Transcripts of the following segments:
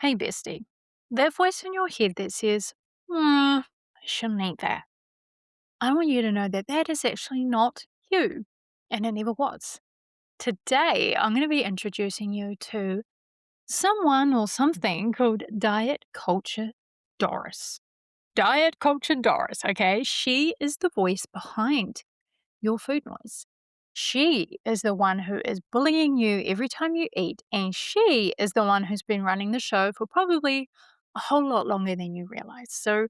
Hey, bestie. That voice in your head that says, I shouldn't eat that. I want you to know that that is actually not you, and it never was. Today, I'm going to be introducing you to someone or something called Diet Culture Doris. Diet Culture Doris, okay? She is the voice behind your food noise. She is the one who is bullying you every time you eat, and she is the one who's been running the show for probably a whole lot longer than you realize. So,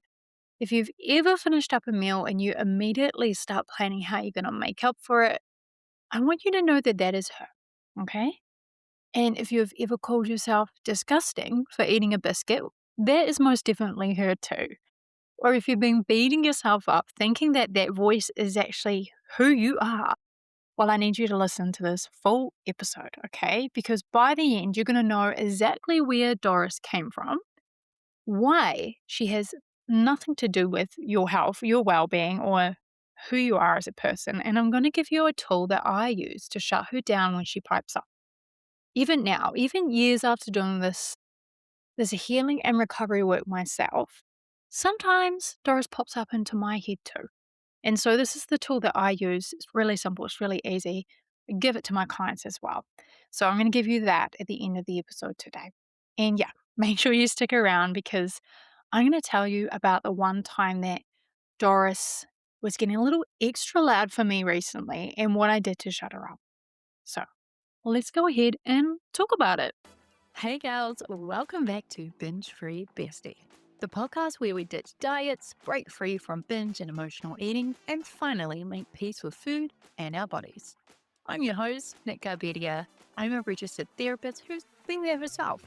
if you've ever finished up a meal and you immediately start planning how you're going to make up for it, I want you to know that that is her, okay? And if you've ever called yourself disgusting for eating a biscuit, that is most definitely her too. Or if you've been beating yourself up thinking that that voice is actually who you are, well, I need you to listen to this full episode, okay? Because by the end, you're going to know exactly where Doris came from, why she has nothing to do with your health, your well being, or who you are as a person. And I'm going to give you a tool that I use to shut her down when she pipes up. Even now, even years after doing this healing and recovery work myself, sometimes Doris pops up into my head too. And so this is the tool that I use. It's really simple, it's really easy. I give it to my clients as well. So I'm going to give you that at the end of the episode today. And yeah, make sure you stick around because I'm going to tell you about the one time that Doris was getting a little extra loud for me recently and what I did to shut her up. So let's go ahead and talk about it. Hey gals, welcome back to Binge Free Bestie, the podcast where we ditch diets, break free from binge and emotional eating, and finally make peace with food and our bodies. I'm your host, Nick Garbedia. I'm a registered therapist who's been there herself.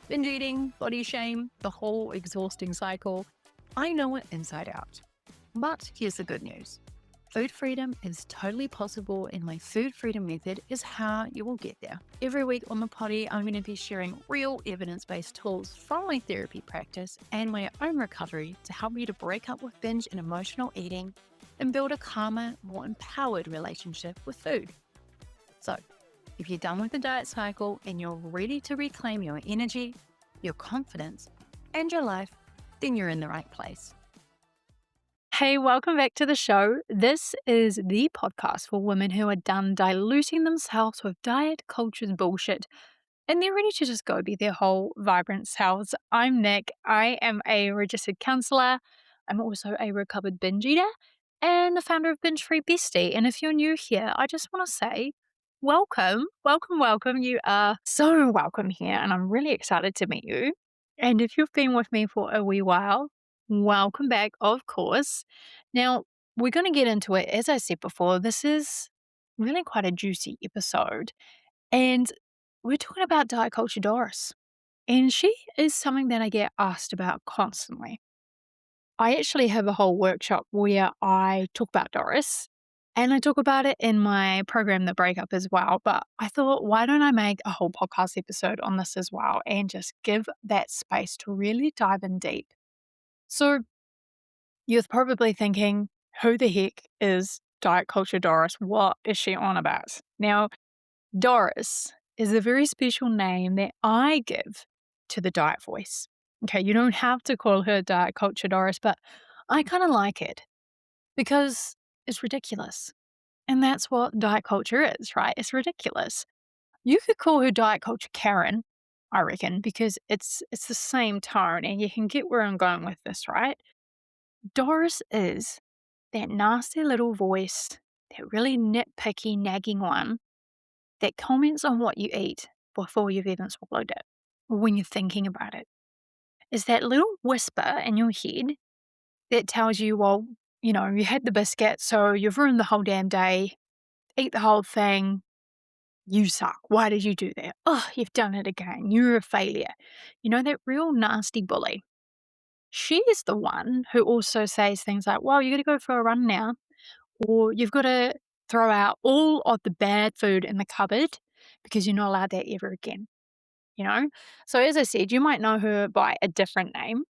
Binge eating, body shame, the whole exhausting cycle. I know it inside out. But here's the good news. Food freedom is totally possible, and my food freedom method is how you will get there. Every week on the potty, I'm going to be sharing real evidence-based tools from my therapy practice and my own recovery to help you to break up with binge and emotional eating and build a calmer, more empowered relationship with food. So, if you're done with the diet cycle and you're ready to reclaim your energy, your confidence, and your life, then you're in the right place. Hey, welcome back to the show. This is the podcast for women who are done diluting themselves with diet culture's bullshit and they're ready to just go be their whole vibrant selves. I'm Nick. I am a registered counselor. I'm also a recovered binge eater and the founder of Binge Free Bestie. And if you're new here, I just want to say welcome, welcome, welcome. You are so welcome here, and I'm really excited to meet you. And if you've been with me for a wee while, welcome back, of course. Now, we're going to get into it. As I said before, this is really quite a juicy episode. And we're talking about Diet Culture Doris. And she is something that I get asked about constantly. I actually have a whole workshop where I talk about Doris and I talk about it in my program, The Breakup, as well. But I thought, why don't I make a whole podcast episode on this as well and just give that space to really dive in deep? So you're probably thinking, who the heck is Diet Culture Doris? What is she on about? Now, Doris is a very special name that I give to the diet voice. Okay, you don't have to call her Diet Culture Doris, but I kind of like it because it's ridiculous. And that's what diet culture is, right? It's ridiculous. You could call her Diet Culture Karen, I reckon, because it's the same tone and you can get where I'm going with this, right? Doris is that nasty little voice, that really nitpicky, nagging one that comments on what you eat before you've even swallowed it or when you're thinking about it. Is that little whisper in your head that tells you, well, you had the biscuit, so you've ruined the whole damn day, eat the whole thing, you suck. Why did you do that? Oh, you've done it again. You're a failure. That real nasty bully. She is the one who also says things like, well, you got to go for a run now, or you've got to throw out all of the bad food in the cupboard because you're not allowed that ever again. you know? So as I said, you might know her by a different name.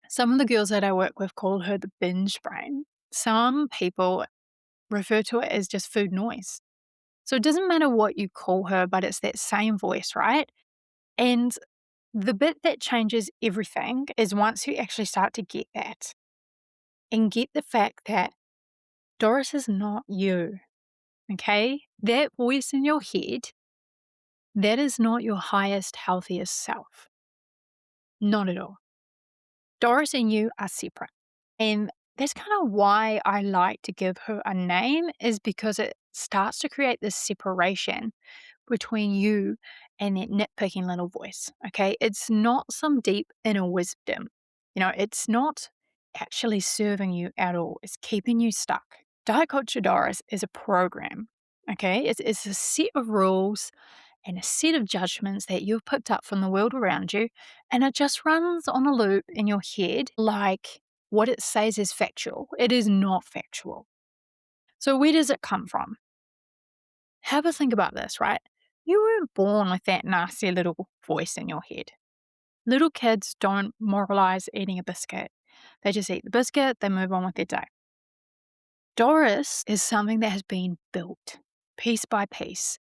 Some of the girls that I work with call her the binge brain. Some people refer to it as just food noise. So it doesn't matter what you call her, but it's that same voice, right? And The bit that changes everything is once you actually start to get that and get the fact that Doris is not you, okay? That voice in your head, that is not your highest, healthiest self. Not at all. Doris and you are separate. And that's kind of why I like to give her a name, is because it starts to create this separation between you and that nitpicking little voice. Okay. It's not some deep inner wisdom. It's not actually serving you at all. It's keeping you stuck. Diet Culture Doris is a program. Okay. It's a set of rules and a set of judgments that you've picked up from the world around you. And it just runs on a loop in your head like what it says is factual. It is not factual. So, where does it come from? Have a think about this, right? You weren't born with that nasty little voice in your head. Little kids don't moralize eating a biscuit. They just eat the biscuit, they move on with their day. Doris is something that has been built piece by piece.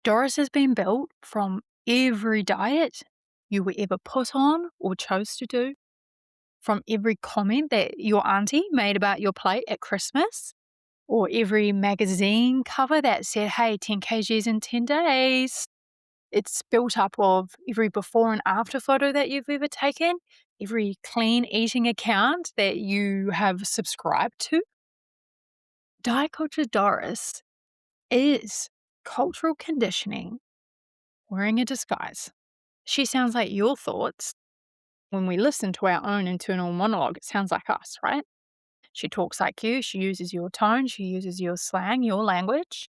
Doris has been built from every diet you were ever put on or chose to do, from every comment that your auntie made about your plate at Christmas, or every magazine cover that said, hey, 10 kgs in 10 days. It's built up of every before and after photo that you've ever taken, every clean eating account that you have subscribed to. Diet Culture Doris is cultural conditioning wearing a disguise. She sounds like your thoughts. When we listen to our own internal monologue, it sounds like us, right? She talks like you. She uses your tone. She uses your slang, your language.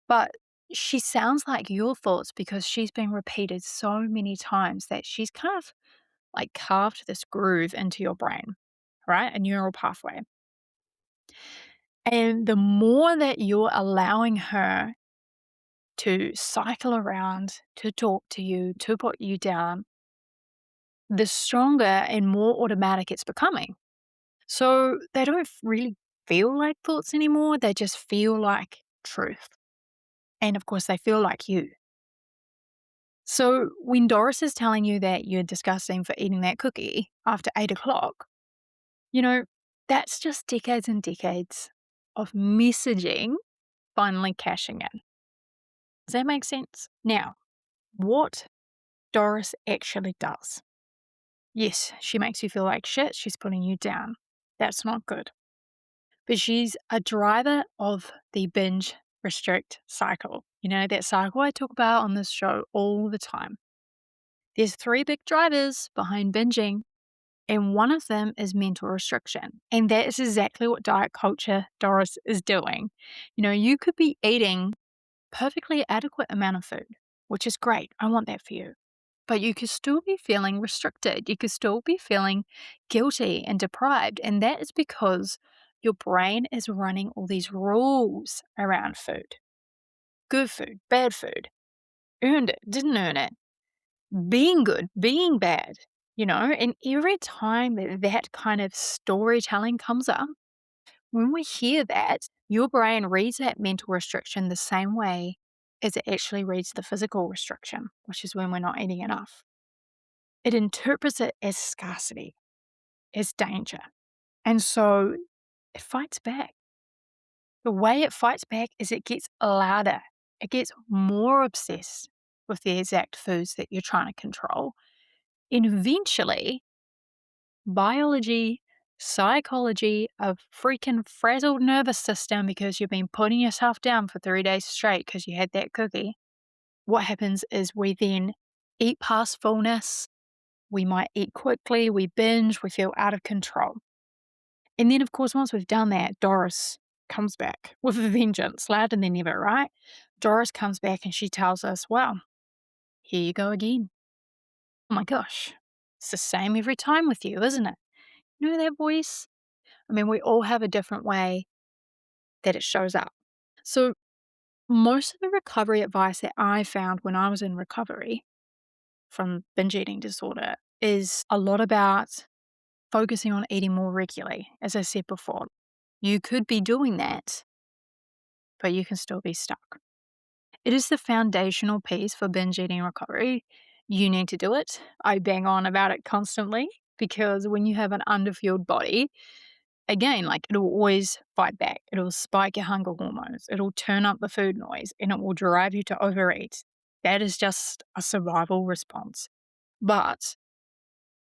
But she sounds like your thoughts because she's been repeated so many times that she's kind of like carved this groove into your brain, right? A neural pathway. And the more that you're allowing her to cycle around, to talk to you, to put you down, the stronger and more automatic it's becoming. So they don't really feel like thoughts anymore. They just feel like truth. And of course, they feel like you. So when Doris is telling you that you're disgusting for eating that cookie after 8 o'clock, you know, that's just decades and decades of messaging finally cashing in. Does that make sense? Now, what Doris actually does. Yes, she makes you feel like shit. She's putting you down. That's not good. But she's a driver of the binge restrict cycle. That cycle I talk about on this show all the time. There's three big drivers behind binging, and one of them is mental restriction. And that is exactly what Diet Culture Doris is doing. You could be eating perfectly adequate amount of food, which is great. I want that for you. But you could still be feeling restricted. You could still be feeling guilty and deprived. And that is because your brain is running all these rules around food. Good food, bad food, earned it, didn't earn it, being good, being bad, and every time that kind of storytelling comes up, when we hear that, your brain reads that mental restriction the same way as it actually reads the physical restriction, which is when we're not eating enough. It interprets it as scarcity, as danger. And so it fights back. The way it fights back is it gets louder. It gets more obsessed with the exact foods that you're trying to control. And eventually, biology, psychology, a freaking frazzled nervous system because you've been putting yourself down for 3 days straight because you had that cookie. What happens is we then eat past fullness. We might eat quickly, we binge, we feel out of control. And then, of course, once we've done that, Doris comes back with a vengeance, louder than ever, right? Doris comes back and she tells us, well, here you go again. Oh my gosh, it's the same every time with you, isn't it? You know that voice? I mean, we all have a different way that it shows up. So, most of the recovery advice that I found when I was in recovery from binge eating disorder is a lot about focusing on eating more regularly. As I said before, you could be doing that, but you can still be stuck. It is the foundational piece for binge eating recovery. You need to do it. I bang on about it constantly because when you have an underfueled body, again, like it'll always fight back. It'll spike your hunger hormones. It'll turn up the food noise and it will drive you to overeat. That is just a survival response. But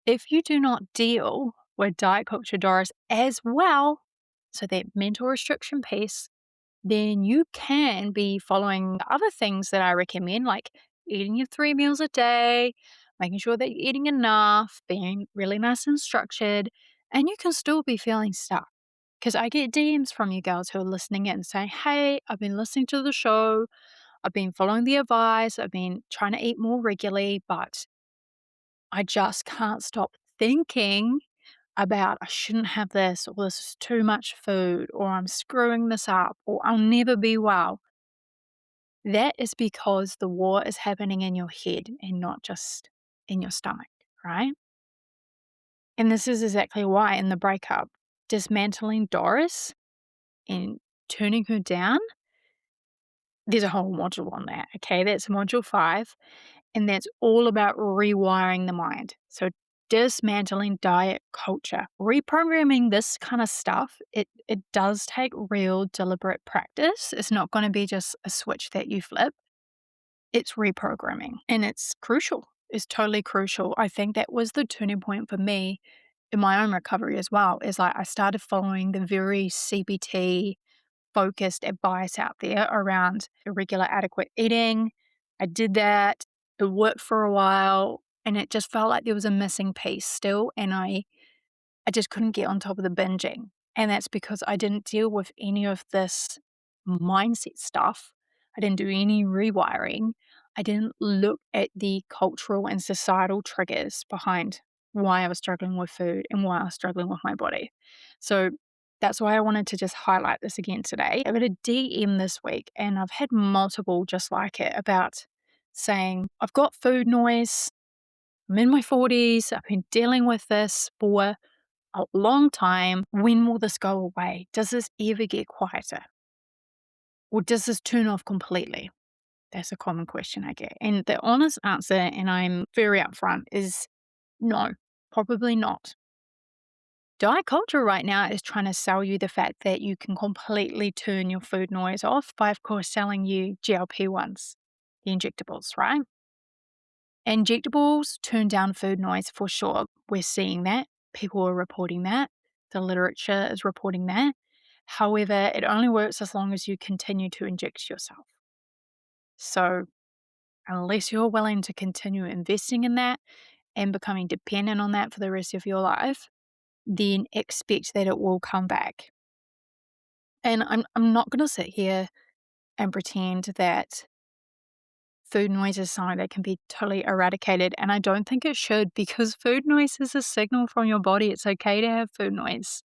if you do not deal with diet culture Doris as well, so that mental restriction piece, then you can be following the other things that I recommend, like eating your 3 meals a day, making sure that you're eating enough, being really nice and structured, and you can still be feeling stuck. Because I get DMs from you girls who are listening in saying, hey, I've been listening to the show, I've been following the advice, I've been trying to eat more regularly, but I just can't stop thinking about I shouldn't have this, or this is too much food, or I'm screwing this up, or I'll never be well. That is because the war is happening in your head and not just in your stomach, right? And this is exactly why in the breakup, dismantling Doris and turning her down, there's a whole module on that, okay? That's module 5. And that's all about rewiring the mind. So dismantling diet culture, reprogramming this kind of stuff, it does take real deliberate practice. It's not going to be just a switch that you flip. It's reprogramming and it's crucial. It's totally crucial. I think that was the turning point for me in my own recovery as well. Is like I started following the very CBT focused advice out there around irregular adequate eating. I did that. It worked for a while and it just felt like there was a missing piece still. And I just couldn't get on top of the binging. And that's because I didn't deal with any of this mindset stuff. I didn't do any rewiring. I didn't look at the cultural and societal triggers behind why I was struggling with food and why I was struggling with my body. So that's why I wanted to just highlight this again today. I got a DM this week and I've had multiple just like it about saying, I've got food noise. I'm in my 40s. I've been dealing with this for a long time. When will this go away? Does this ever get quieter? Or does this turn off completely? That's a common question I get. And the honest answer, and I'm very upfront, is no, probably not. Diet culture right now is trying to sell you the fact that you can completely turn your food noise off by, of course, selling you GLP-1s, the injectables, right? Injectables turn down food noise for sure. We're seeing that. People are reporting that. The literature is reporting that. However, it only works as long as you continue to inject yourself. So, unless you're willing to continue investing in that and becoming dependent on that for the rest of your life, then expect that it will come back. And I'm not going to sit here and pretend that food noise is something that can be totally eradicated. And I don't think it should because food noise is a signal from your body. It's okay to have food noise.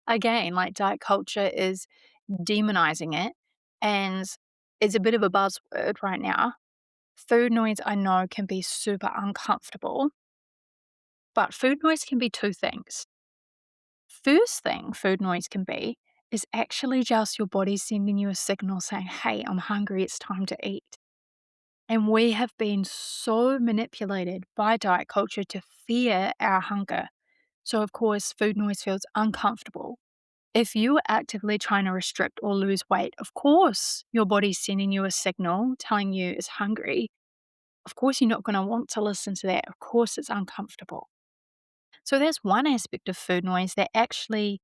Again, like diet culture is demonizing it and it's a bit of a buzzword right now. Food noise, I know, can be super uncomfortable, but food noise can be two things. First thing food noise can be is actually just your body sending you a signal saying, hey, I'm hungry, it's time to eat. And we have been so manipulated by diet culture to fear our hunger. So, of course, food noise feels uncomfortable. If you are actively trying to restrict or lose weight, of course, your body's sending you a signal telling you it's hungry. Of course, you're not going to want to listen to that. Of course, it's uncomfortable. So, that's one aspect of food noise that actually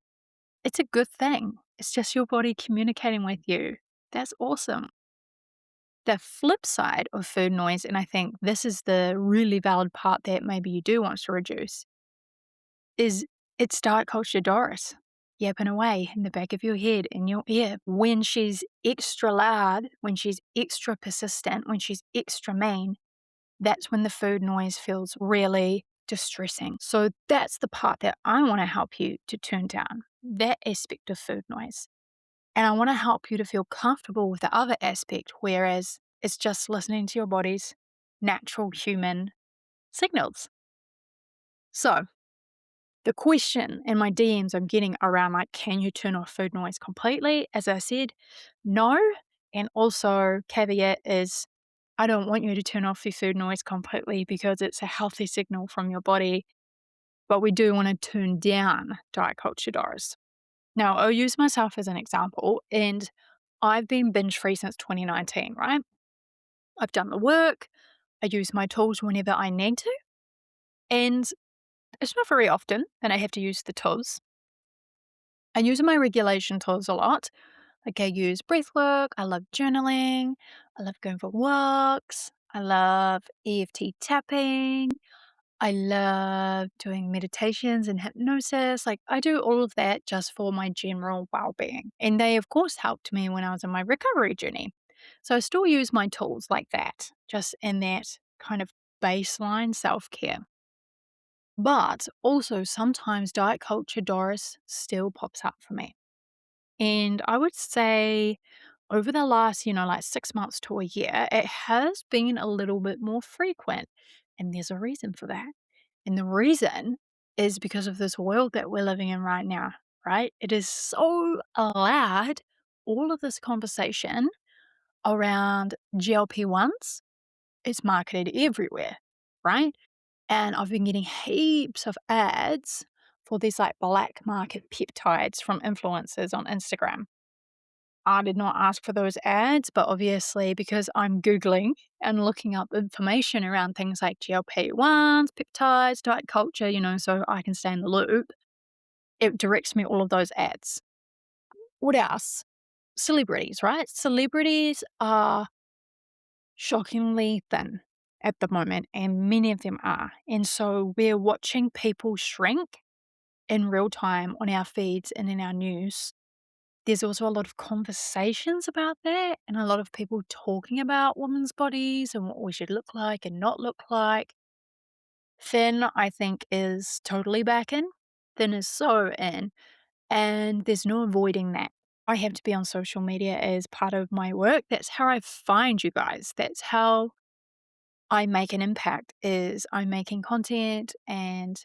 it's a good thing. It's just your body communicating with you. That's awesome. The flip side of food noise, and I think this is the really valid part that maybe you do want to reduce, is it's diet culture Doris yapping away in the back of your head, in your ear. When she's extra loud, when she's extra persistent, when she's extra mean, that's when the food noise feels really distressing. So that's the part that I want to help you to turn down, that aspect of food noise. And I want to help you to feel comfortable with the other aspect, whereas it's just listening to your body's natural human signals. So, the question in my DMs I'm getting around like, can you turn off food noise completely? As I said, no. And also, caveat is I don't want you to turn off your food noise completely because it's a healthy signal from your body, but we do want to turn down diet culture Doris. Now, I'll use myself as an example, and I've been binge free since 2019, right? I've done the work, I use my tools whenever I need to, and it's not very often that I have to use the tools. I use my regulation tools a lot. Like I use breath work, I love journaling, I love going for walks, I love EFT tapping, I love doing meditations and hypnosis. Like I do all of that just for my general well-being. And they of course helped me when I was in my recovery journey. So I still use my tools like that, just in that kind of baseline self-care. But also sometimes diet culture Doris still pops up for me. And I would say over the last, like 6 months to a year, it has been a little bit more frequent. And there's a reason for that. And the reason is because of this world that we're living in right now, right? It is so loud, all of this conversation around GLP-1s, it's marketed everywhere, right? And I've been getting heaps of ads for these like black market peptides from influencers on Instagram. I did not ask for those ads, but obviously, because I'm Googling and looking up information around things like GLP-1s, peptides, diet culture, so I can stay in the loop, it directs me all of those ads. What else? Celebrities, right? Celebrities are shockingly thin at the moment, and many of them are. And so we're watching people shrink in real time on our feeds and in our news. There's also a lot of conversations about that and a lot of people talking about women's bodies and what we should look like and not look like. Thin, I think, is totally back in. Thin is so in. And there's no avoiding that. I have to be on social media as part of my work. That's how I find you guys. That's how I make an impact is I'm making content, and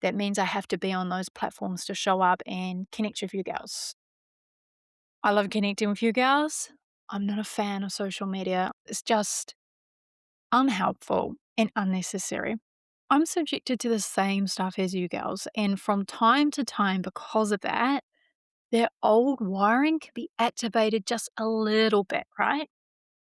that means I have to be on those platforms to show up and connect with you girls. I love connecting with you girls. I'm not a fan of social media. It's just unhelpful and unnecessary. I'm subjected to the same stuff as you girls, and from time to time, because of that, their old wiring can be activated just a little bit, right?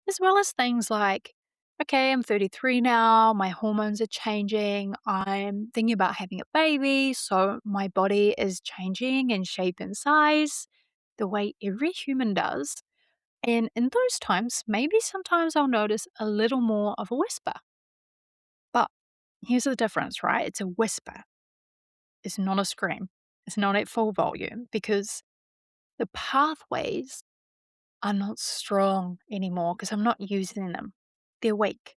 As well as things like, okay, I'm 33 now, my hormones are changing, I'm thinking about having a baby, so my body is changing in shape and size the way every human does. And in those times, maybe sometimes I'll notice a little more of a whisper. But here's the difference, right? It's a whisper, it's not a scream, it's not at full volume because the pathways are not strong anymore because I'm not using them. They're weak.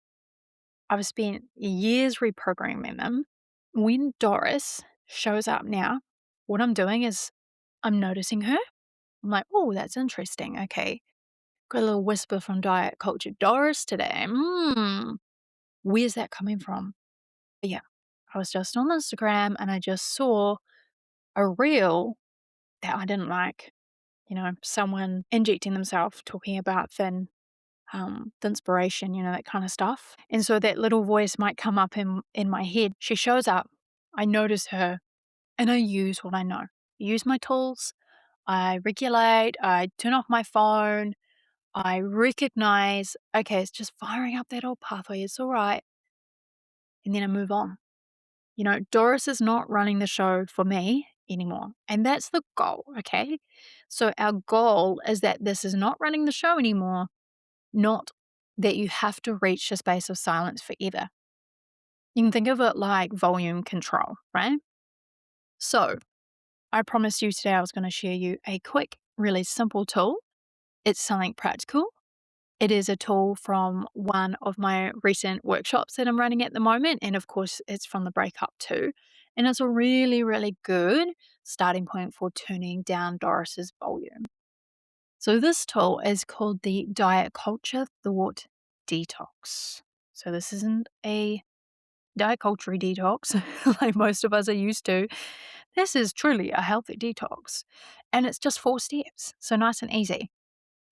I've spent years reprogramming them. When Doris shows up now, what I'm doing is I'm noticing her. I'm like, oh, that's interesting. Okay. Got a little whisper from Diet Culture Doris today. Where's that coming from? But yeah, I was just on Instagram and I just saw a reel that I didn't like. Someone injecting themselves talking about the inspiration, that kind of stuff. And so that little voice might come up in my head. She shows up, I notice her, and I use what I know. I use my tools, I regulate, I turn off my phone, I recognize, okay, it's just firing up that old pathway, it's all right. And then I move on. Doris is not running the show for me anymore. And that's the goal, okay? So our goal is that this is not running the show anymore, not that you have to reach a space of silence forever. You can think of it like volume control, right? So I promised you today I was going to share you a quick, really simple tool. It's something practical. It is a tool from one of my recent workshops that I'm running at the moment. And of course, it's from the breakup too. And it's a really, really good starting point for turning down Doris's volume. So this tool is called the Diet Culture Thought Detox. So this isn't a diet culture detox like most of us are used to. This is truly a healthy detox. And it's just 4 steps. So nice and easy.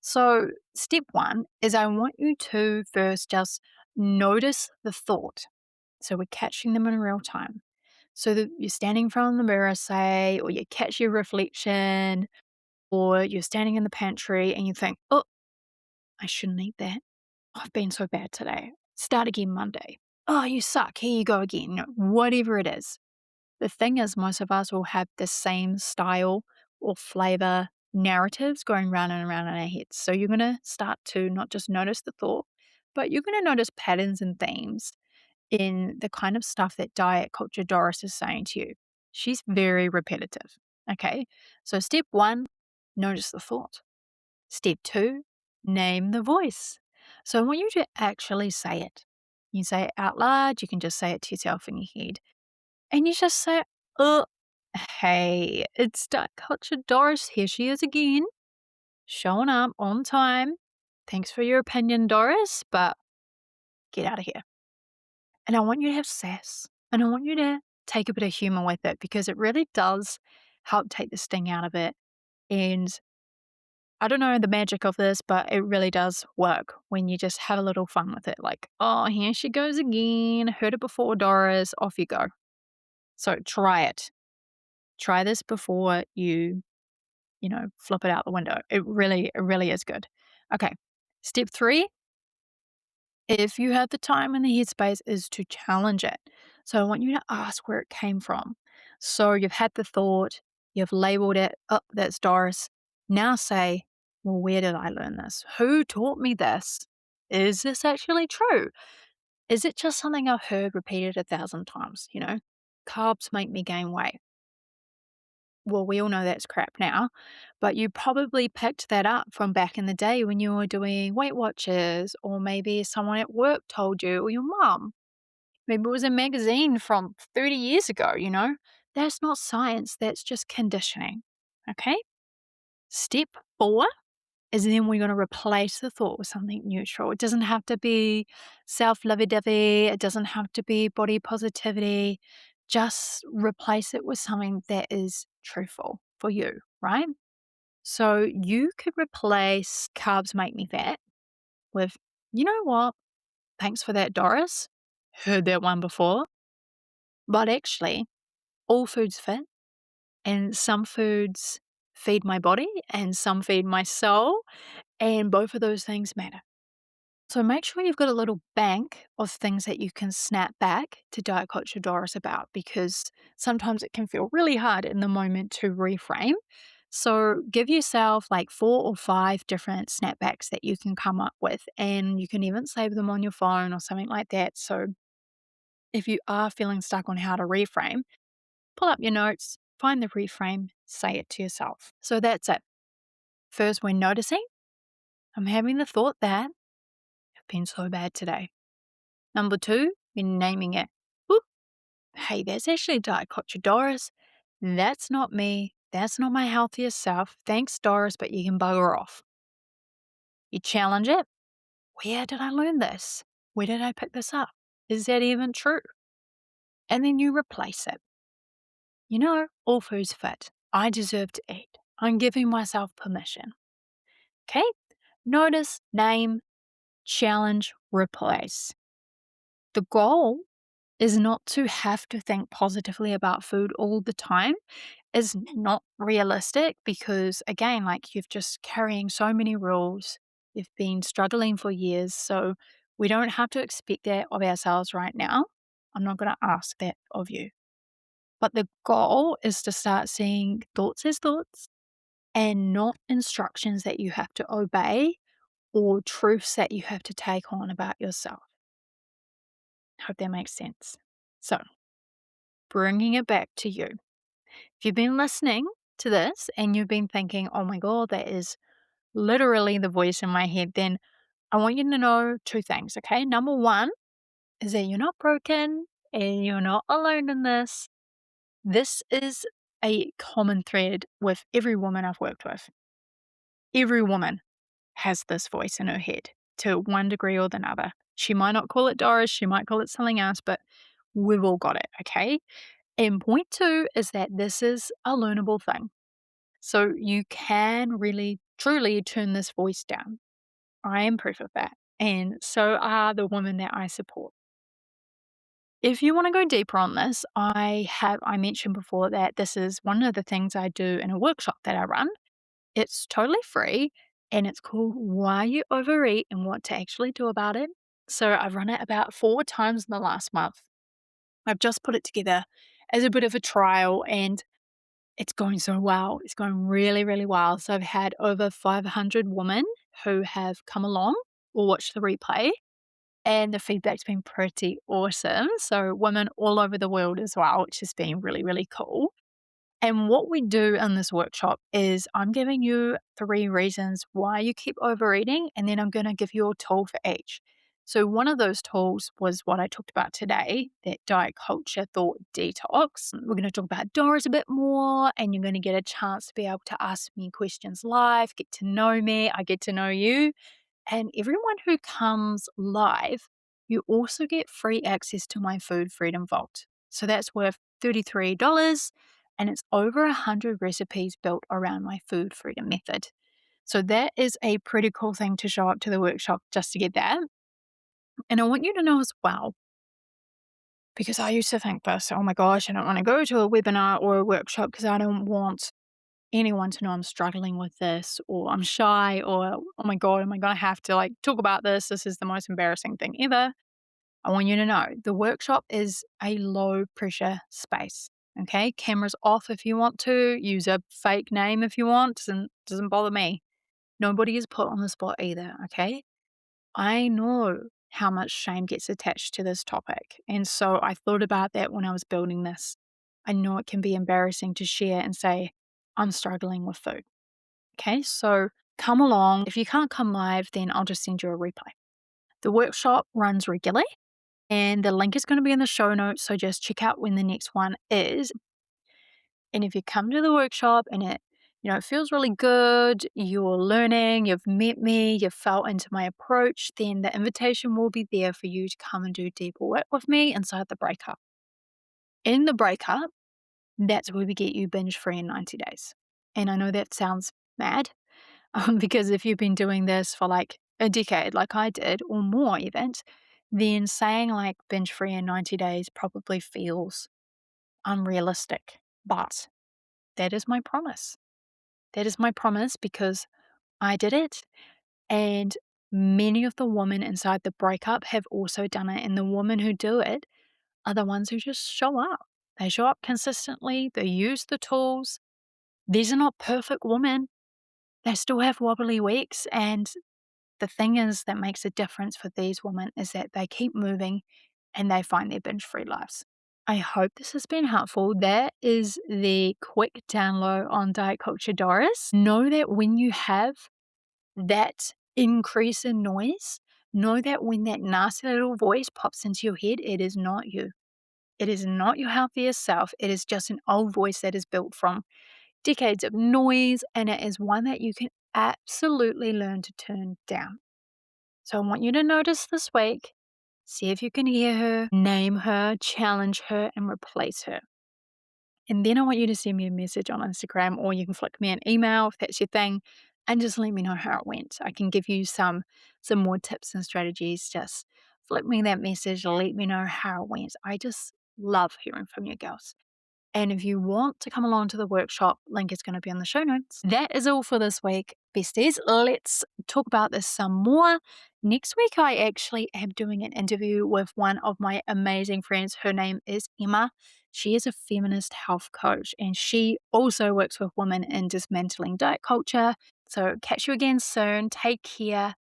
So, step one is I want you to first just notice the thought. So, we're catching them in real time. So, that you're standing in front of the mirror, say, or you catch your reflection, or you're standing in the pantry and you think, oh, I shouldn't eat that. I've been so bad today. Start again Monday. Oh, you suck. Here you go again. Whatever it is. The thing is, most of us will have the same style or flavor narratives going round and around in our heads. So you're going to start to not just notice the thought, but you're going to notice patterns and themes in the kind of stuff that Diet Culture Doris is saying to you. She's very repetitive. Okay. So step one, notice the thought. Step two, name the voice. So I want you to actually say it. You can say it out loud, you can just say it to yourself in your head. And you just say, oh, hey, it's Diet Culture Doris. Here she is again, showing up on time. Thanks for your opinion, Doris, but get out of here. And I want you to have sass and I want you to take a bit of humor with it because it really does help take the sting out of it. And I don't know the magic of this, but it really does work when you just have a little fun with it. Like, oh, here she goes again. Heard it before, Doris. Off you go. So try it. Try this before you flip it out the window. It really is good. Okay. Step three, if you have the time and the headspace, is to challenge it. So I want you to ask where it came from. So you've had the thought, you've labeled it, oh, that's Doris. Now say, well, where did I learn this? Who taught me this? Is this actually true? Is it just something I've heard repeated 1,000 times? Carbs make me gain weight. Well, we all know that's crap now, but you probably picked that up from back in the day when you were doing Weight Watchers, or maybe someone at work told you, or your mum. Maybe it was a magazine from 30 years ago. That's not science, that's just conditioning. Okay? Step four is then we're going to replace the thought with something neutral. It doesn't have to be self lovey dovey, it doesn't have to be body positivity. Just replace it with something that is truthful for you, right? So you could replace carbs make me fat with, you know what? Thanks for that, Doris. Heard that one before. But actually, all foods fit, and some foods feed my body and some feed my soul, and both of those things matter. So make sure you've got a little bank of things that you can snap back to Diet Culture Doris about because sometimes it can feel really hard in the moment to reframe. So give yourself like 4 or 5 different snapbacks that you can come up with, and you can even save them on your phone or something like that. So if you are feeling stuck on how to reframe, pull up your notes, find the reframe, say it to yourself. So that's it. First, we're noticing. I'm having the thought that I've been so bad today. Number 2, we're naming it. Whoop. Hey, that's actually Diet Culture Doris. That's not me. That's not my healthiest self. Thanks, Doris, but you can bugger off. You challenge it. Where did I learn this? Where did I pick this up? Is that even true? And then you replace it. All foods fit. I deserve to eat. I'm giving myself permission. Okay? Notice, name, challenge, replace. The goal is not to have to think positively about food all the time. Is not realistic because, again, like you've just carrying so many rules. You've been struggling for years. So we don't have to expect that of ourselves right now. I'm not going to ask that of you. But the goal is to start seeing thoughts as thoughts and not instructions that you have to obey or truths that you have to take on about yourself. Hope that makes sense. So, bringing it back to you. If you've been listening to this and you've been thinking, oh my God, that is literally the voice in my head, then I want you to know 2 things, okay? Number 1 is that you're not broken and you're not alone in this. This is a common thread with every woman I've worked with. Every woman has this voice in her head to one degree or another. She might not call it Doris, she might call it something else, but we've all got it, okay? And point 2 is that this is a learnable thing. So you can really, truly turn this voice down. I am proof of that. And so are the women that I support. If you want to go deeper on this, I mentioned before that this is one of the things I do in a workshop that I run. It's totally free and it's called Why You Overeat and What to Actually Do About It. So I've run it about 4 times in the last month. I've just put it together as a bit of a trial and it's going so well. It's going really, really well. So I've had over 500 women who have come along or watched the replay, and the feedback's been pretty awesome. So women all over the world as well, which has been really, really cool. And what we do in this workshop is I'm giving you 3 reasons why you keep overeating, and then I'm going to give you a tool for each. So, one of those tools was what I talked about today, that diet culture thought detox. We're going to talk about Doris a bit more, and you're going to get a chance to be able to ask me questions live, get to know me, I get to know you. And everyone who comes live, you also get free access to my Food Freedom Vault. So that's worth $33 and it's over 100 recipes built around my food freedom method. So that is a pretty cool thing to show up to the workshop just to get that. And I want you to know as well, because I used to think this, oh my gosh, I don't want to go to a webinar or a workshop because I don't want anyone to know I'm struggling with this or I'm shy or, oh my God, am I going to have to talk about this? This is the most embarrassing thing ever. I want you to know the workshop is a low pressure space. Okay. Cameras off if you want to, use a fake name if you want. Doesn't bother me. Nobody is put on the spot either. Okay. I know how much shame gets attached to this topic. And so I thought about that when I was building this. I know it can be embarrassing to share and say, I'm struggling with food. Okay, so come along. If you can't come live, then I'll just send you a replay. The workshop runs regularly and the link is going to be in the show notes. So just check out when the next one is. And if you come to the workshop and it feels really good, you're learning, you've met me, you've felt into my approach, then the invitation will be there for you to come and do deeper work with me inside the breakup. In the breakup, that's where we get you binge free in 90 days. And I know that sounds mad because if you've been doing this for a decade, like I did, or more even, then saying binge free in 90 days probably feels unrealistic. But that is my promise. That is my promise because I did it. And many of the women inside the breakup have also done it. And the women who do it are the ones who just show up. They show up consistently, they use the tools. These are not perfect women. They still have wobbly weeks. And the thing is that makes a difference for these women is that they keep moving and they find their binge free lives. I hope this has been helpful. That is the quick download on Diet Culture Doris. Know that when you have that increase in noise, know that when that nasty little voice pops into your head, it is not you. It is not your healthiest self. It is just an old voice that is built from decades of noise, and it is one that you can absolutely learn to turn down. So I want you to notice this week, see if you can hear her, name her, challenge her, and replace her. And then I want you to send me a message on Instagram or you can flick me an email if that's your thing and just let me know how it went. I can give you some more tips and strategies. Just flick me that message, let me know how it went. I just love hearing from you girls. And if you want to come along to the workshop, link is going to be on the show notes. That is all for this week, besties. Let's talk about this some more. Next week, I actually am doing an interview with one of my amazing friends. Her name is Emma. She is a feminist health coach and she also works with women in dismantling diet culture. So catch you again soon. Take care.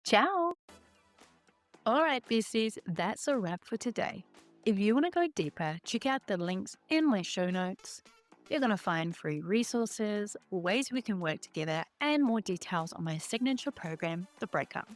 Ciao. All right, besties, that's a wrap for today. If you want to go deeper, check out the links in my show notes. You're going to find free resources, ways we can work together, and more details on my signature program, The Breakup.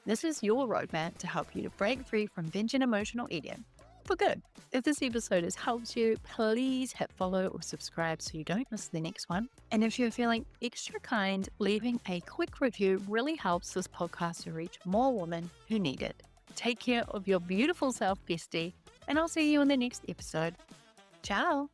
This is your roadmap to help you to break free from binge and emotional eating for good. If this episode has helped you, please hit follow or subscribe so you don't miss the next one. And if you're feeling extra kind, leaving a quick review really helps this podcast to reach more women who need it. Take care of your beautiful self, bestie, and I'll see you in the next episode. Ciao.